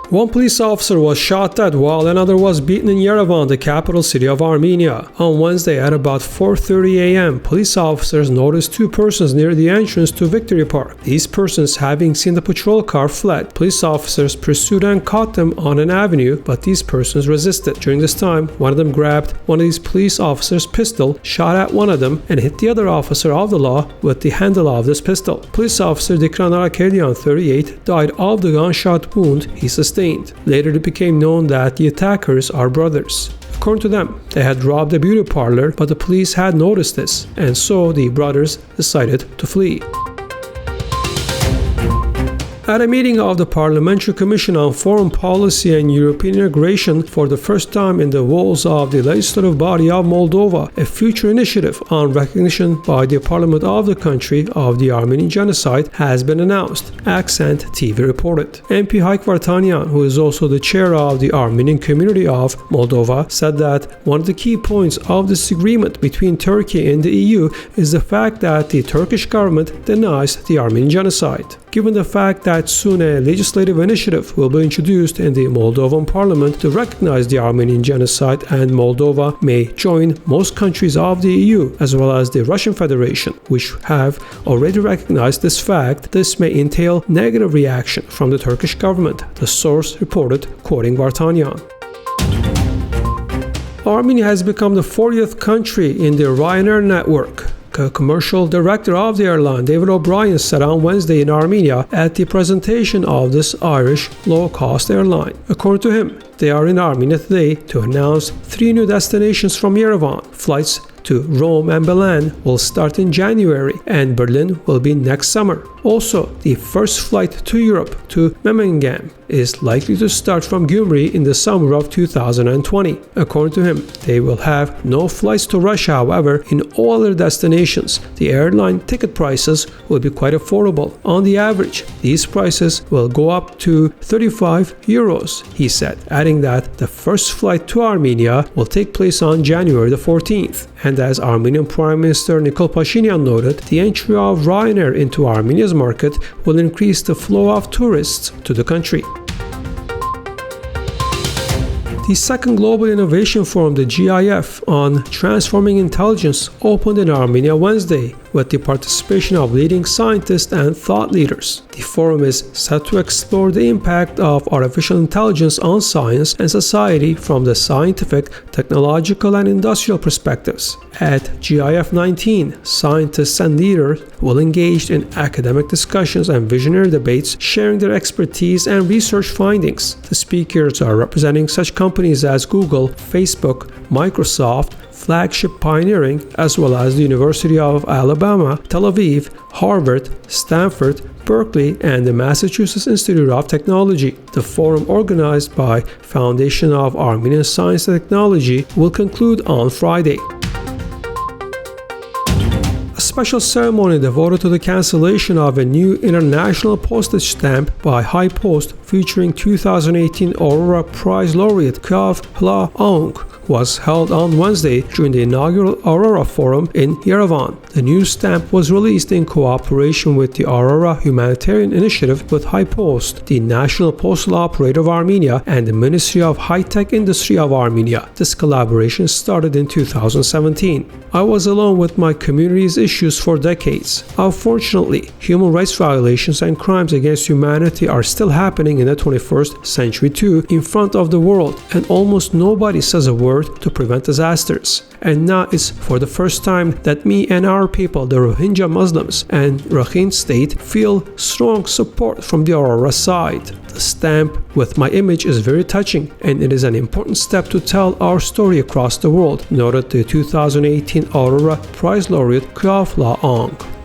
One police officer was shot dead while another was beaten in Yerevan, the capital city of Armenia. On Wednesday at about 4:30 a.m., police officers noticed two persons near the entrance to Victory Park. These persons, having seen the patrol car, fled. Police officers pursued and caught them on an avenue, but these persons resisted. During this time, one of them grabbed one of these police officers' pistol, shot at one of them, and hit the other officer of the law with the handle of this pistol. Police officer Tigran Arakelyan, 38, died of the gunshot wound he sustained. Later it became known that the attackers are brothers. According to them, they had robbed a beauty parlor, but the police had noticed this, and so the brothers decided to flee. At a meeting of the Parliamentary Commission on Foreign Policy and European Integration for the first time in the walls of the legislative body of Moldova, a future initiative on recognition by the parliament of the country of the Armenian genocide has been announced, Accent TV reported. MP Vartanyan, who is also the chair of the Armenian community of Moldova, said that one of the key points of this agreement between Turkey and the EU is the fact that the Turkish government denies the Armenian genocide. Given the fact that soon a legislative initiative will be introduced in the Moldovan parliament to recognize the Armenian genocide, and Moldova may join most countries of the EU as well as the Russian Federation, which have already recognized this fact, this may entail negative reaction from the Turkish government, the source reported, quoting Vartanyan. Armenia has become the 40th country in the Ryanair network. Commercial director of the airline, David O'Brien, said on Wednesday in Armenia at the presentation of this Irish low-cost airline. According to him, they are in Armenia today to announce 3 new destinations from Yerevan. Flights to Rome and Milan will start in January, and Berlin will be next summer. Also, the first flight to Europe to Memmingen is likely to start from Gyumri in the summer of 2020. According to him, they will have no flights to Russia. However, in all other destinations, the airline ticket prices will be quite affordable. On the average, these prices will go up to 35 euros, he said, adding that the first flight to Armenia will take place on January the 14th. And as Armenian Prime Minister Nikol Pashinyan noted, the entry of Ryanair into Armenia's market will increase the flow of tourists to the country. The second Global Innovation Forum, the GIF, on transforming intelligence opened in Armenia Wednesday with the participation of leading scientists and thought leaders. The forum is set to explore the impact of artificial intelligence on science and society from the scientific, technological, and industrial perspectives. At GIF 19, scientists and leaders will engage in academic discussions and visionary debates, sharing their expertise and research findings. The speakers are representing such companies as Google, Facebook, Microsoft, Flagship Pioneering, as well as the University of Alabama, Tel Aviv, Harvard, Stanford, Berkeley, and the Massachusetts Institute of Technology. The forum, organized by Foundation of Armenian Science and Technology, will conclude on Friday. A special ceremony devoted to the cancellation of a new international postage stamp by High Post featuring 2018 Aurora Prize laureate Kyav Hla-Aung was held on Wednesday during the inaugural Aurora Forum in Yerevan. The new stamp was released in cooperation with the Aurora Humanitarian Initiative with High Post, the National Postal Operator of Armenia, and the Ministry of High-Tech Industry of Armenia. This collaboration started in 2017. I was alone with my community's issues for decades. Unfortunately, human rights violations and crimes against humanity are still happening in the 21st century too, in front of the world, and almost nobody says a word to prevent disasters. And now it's for the first time that me and our people, the Rohingya Muslims and Rakhine State, feel strong support from the Aurora side. The stamp with my image is very touching, and it is an important step to tell our story across the world, noted the 2018 Aurora Prize laureate Kyav Hla-Aung.